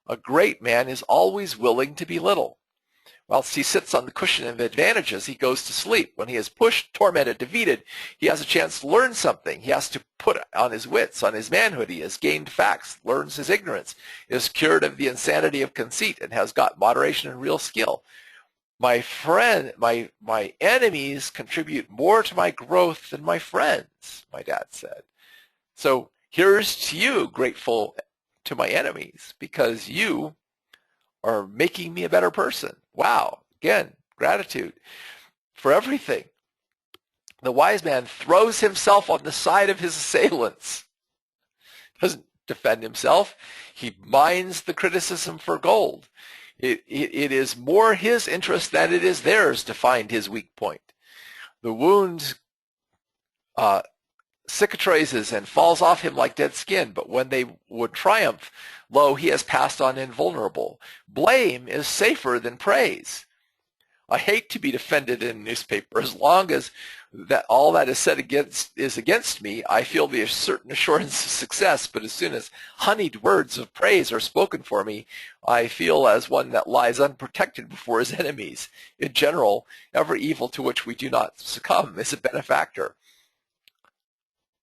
A great man is always willing to be little. Whilst he sits on the cushion of advantages, he goes to sleep. When he is pushed, tormented, defeated, he has a chance to learn something. He has to put on his wits, on his manhood. He has gained facts, learns his ignorance, is cured of the insanity of conceit, and has got moderation and real skill. My friend, my enemies contribute more to my growth than my friends, my dad said. So here's to you, grateful to my enemies, because you are making me a better person. Wow. Again, gratitude for everything. The wise man throws himself on the side of his assailants. Doesn't defend himself. He mines the criticism for gold. It is more his interest than it is theirs to find his weak point. The wound cicatrizes and falls off him like dead skin, but when they would triumph, lo, he has passed on invulnerable. Blame is safer than praise. I hate to be defended in a newspaper. As long as that all that is said against me, I feel the certain assurance of success. But as soon as honeyed words of praise are spoken for me, I feel as one that lies unprotected before his enemies. In general, every evil to which we do not succumb is a benefactor.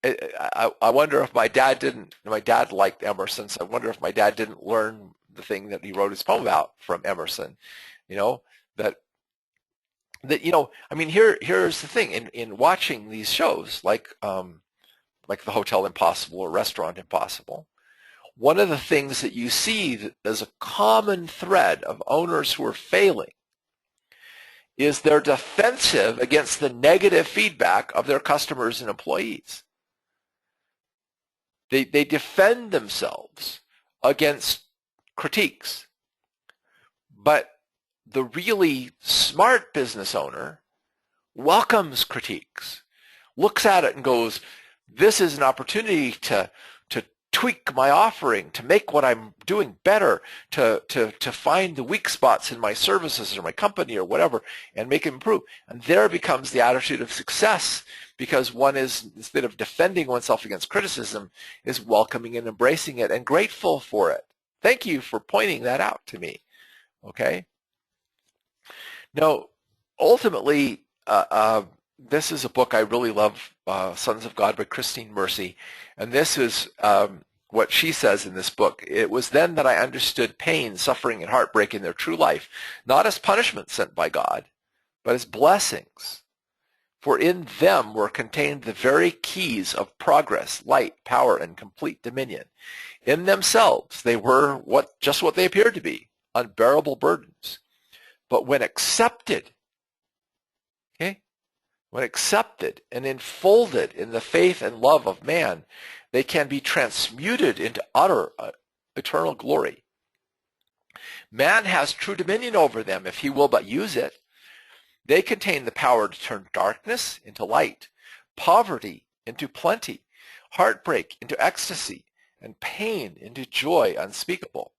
I wonder if my dad liked Emerson, so I wonder if my dad didn't learn the thing that he wrote his poem about from Emerson. I mean, here's the thing. In watching these shows, like the Hotel Impossible or Restaurant Impossible, one of the things that you see as a common thread of owners who are failing is they're defensive against the negative feedback of their customers and employees. They defend themselves against critiques. But the really smart business owner welcomes critiques, looks at it and goes, this is an opportunity to tweak my offering, to make what I'm doing better, to find the weak spots in my services or my company or whatever and make it improve. And there becomes the attitude of success, because one is, instead of defending oneself against criticism, is welcoming and embracing it and grateful for it. Thank you for pointing that out to me. Okay? Now, ultimately, this is a book I really love, Sons of God by Christine Mercy, and this is what she says in this book. It was then that I understood pain, suffering, and heartbreak in their true life, not as punishment sent by God, but as blessings. For in them were contained the very keys of progress, light, power, and complete dominion. In themselves, they were just what they appeared to be, unbearable burdens. But when accepted, when accepted and enfolded in the faith and love of man, they can be transmuted into utter eternal glory. Man has true dominion over them if he will but use it. They contain the power to turn darkness into light, poverty into plenty, heartbreak into ecstasy, and pain into joy unspeakable.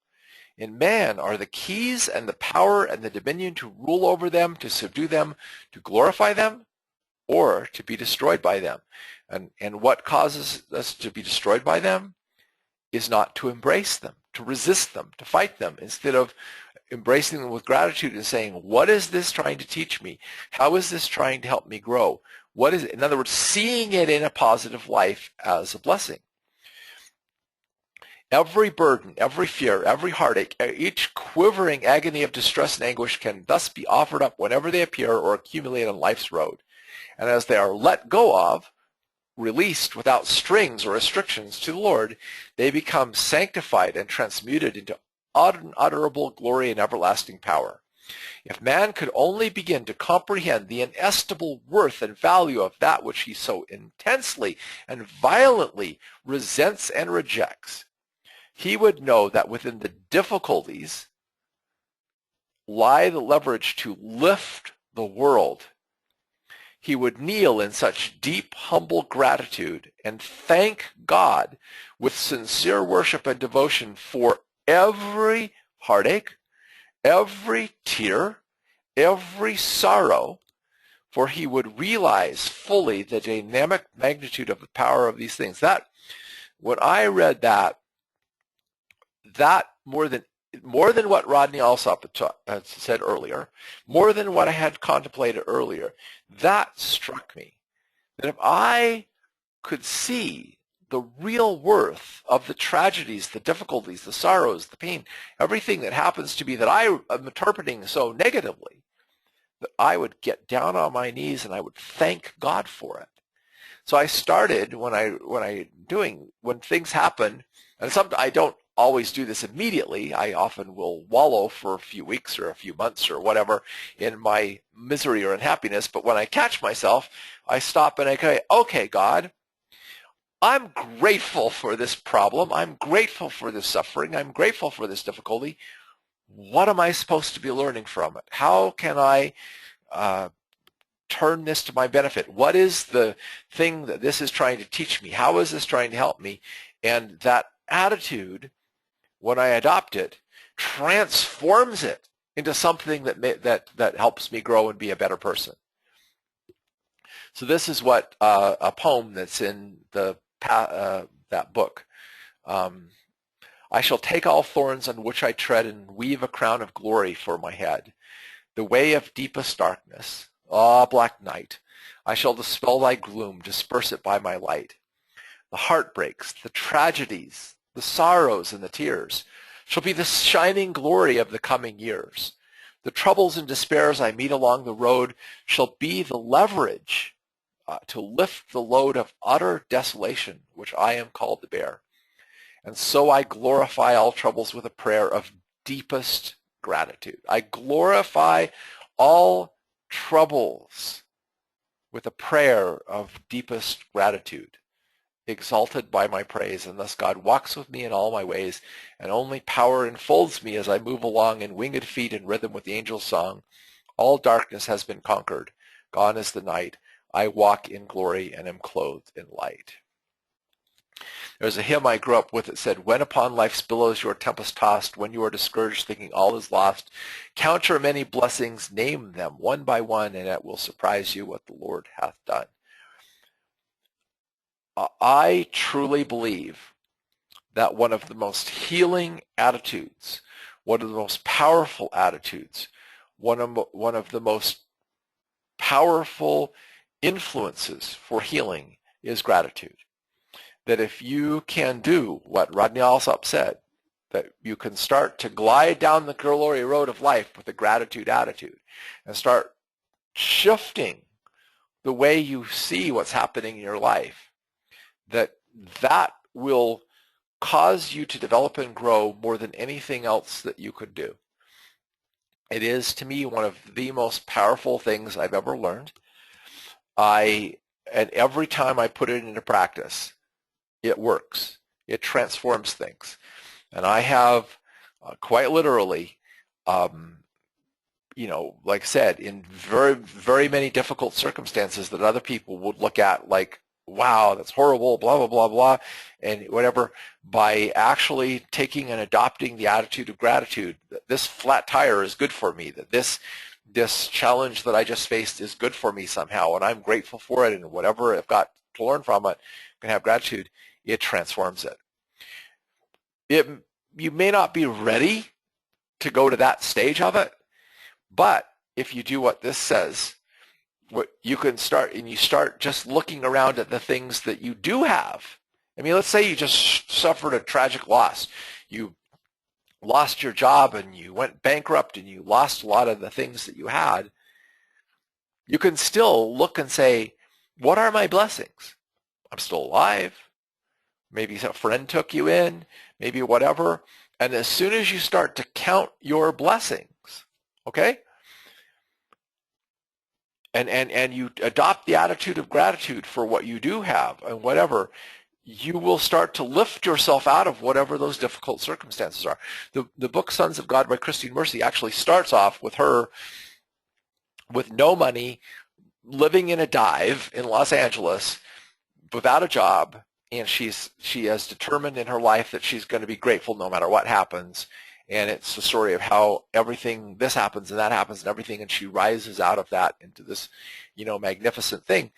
In man are the keys and the power and the dominion to rule over them, to subdue them, to glorify them, or to be destroyed by them. And what causes us to be destroyed by them is not to embrace them, to resist them, to fight them, instead of embracing them with gratitude and saying, what is this trying to teach me? How is this trying to help me grow? What is it? In other words, seeing it in a positive life as a blessing. Every burden, every fear, every heartache, each quivering agony of distress and anguish can thus be offered up whenever they appear or accumulate on life's road. And as they are let go of, released without strings or restrictions to the Lord, they become sanctified and transmuted into unutterable glory and everlasting power. If man could only begin to comprehend the inestimable worth and value of that which he so intensely and violently resents and rejects, he would know that within the difficulties lie the leverage to lift the world. he would kneel in such deep, humble gratitude and thank God with sincere worship and devotion for every heartache, every tear, every sorrow, for he would realize fully the dynamic magnitude of the power of these things. That, when I read that more than what Rodney Alsop had said earlier, more than what I had contemplated earlier, that struck me. That if I could see the real worth of the tragedies, the difficulties, the sorrows, the pain, everything that happens to me that I am interpreting so negatively, that I would get down on my knees and I would thank God for it. So I started when things happen, and I don't always do this immediately. I often will wallow for a few weeks or a few months or whatever in my misery or unhappiness. But when I catch myself, I stop and I say, okay, God, I'm grateful for this problem. I'm grateful for this suffering. I'm grateful for this difficulty. What am I supposed to be learning from it? How can I turn this to my benefit? What is the thing that this is trying to teach me? How is this trying to help me? And that attitude, when I adopt it, transforms it into something that helps me grow and be a better person. So this is what a poem that's in that book. I shall take all thorns on which I tread and weave a crown of glory for my head. The way of deepest darkness, black night, I shall dispel thy gloom, disperse it by my light. The heartbreaks, the tragedies, the sorrows and the tears shall be the shining glory of the coming years. The troubles and despairs I meet along the road shall be the leverage to lift the load of utter desolation which I am called to bear. And so I glorify all troubles with a prayer of deepest gratitude. I glorify all troubles with a prayer of deepest gratitude, exalted by my praise, and thus God walks with me in all my ways, and only power enfolds me as I move along in winged feet in rhythm with the angel's song. All darkness has been conquered, gone is the night. I walk in glory and am clothed in light. There's a hymn I grew up with that said, when upon life's billows you are tempest tossed, when you are discouraged thinking all is lost, count your many blessings, name them one by one, and it will surprise you what the Lord hath done. I truly believe that one of the most healing attitudes, one of the most powerful attitudes, one of the most powerful influences for healing is gratitude. That if you can do what Rodney Alsop said, that you can start to glide down the glory road of life with a gratitude attitude and start shifting the way you see what's happening in your life, that will cause you to develop and grow more than anything else that you could do. It is, to me, one of the most powerful things I've ever learned. And every time I put it into practice, it works. It transforms things. And I have quite literally, like I said, in very, very many difficult circumstances that other people would look at like, wow, that's horrible, blah, blah, blah, blah, and whatever, by actually taking and adopting the attitude of gratitude, that this flat tire is good for me, that this challenge that I just faced is good for me somehow, and I'm grateful for it, and whatever I've got to learn from it, I can have gratitude. It transforms it. You may not be ready to go to that stage of it, but if you do what this says, you can start, and you start just looking around at the things that you do have. I mean, let's say you just suffered a tragic loss. You lost your job and you went bankrupt and you lost a lot of the things that you had. You can still look and say, what are my blessings? I'm still alive. Maybe a friend took you in, maybe whatever. And as soon as you start to count your blessings, okay, and you adopt the attitude of gratitude for what you do have and whatever, you will start to lift yourself out of whatever those difficult circumstances are. The book Sons of God by Christine Mercy actually starts off with her with no money, living in a dive in Los Angeles without a job, and she has determined in her life that she's going to be grateful no matter what happens. And it's the story of how everything, this happens and that happens and everything, and she rises out of that into this, magnificent thing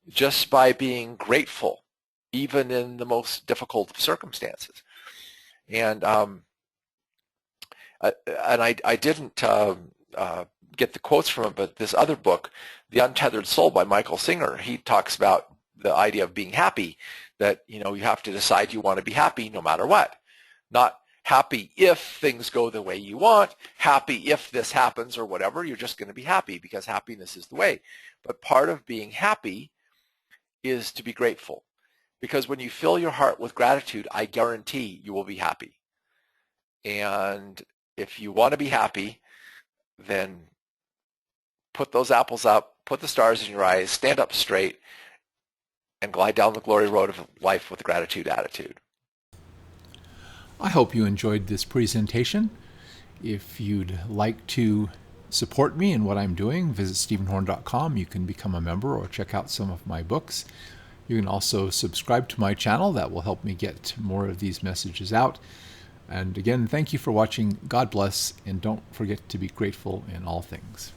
just by being grateful, even in the most difficult of circumstances. And I didn't get the quotes from it, but this other book, The Untethered Soul by Michael Singer, he talks about the idea of being happy, that, you have to decide you want to be happy no matter what. Not happy if things go the way you want, happy if this happens or whatever, you're just going to be happy because happiness is the way. But part of being happy is to be grateful, because when you fill your heart with gratitude, I guarantee you will be happy. And if you want to be happy, then put those apples up, put the stars in your eyes, stand up straight, and glide down the glory road of life with a gratitude attitude. I hope you enjoyed this presentation. If you'd like to support me in what I'm doing, visit stephenhorn.com. You can become a member or check out some of my books. You can also subscribe to my channel. That will help me get more of these messages out. And again, thank you for watching. God bless, and don't forget to be grateful in all things.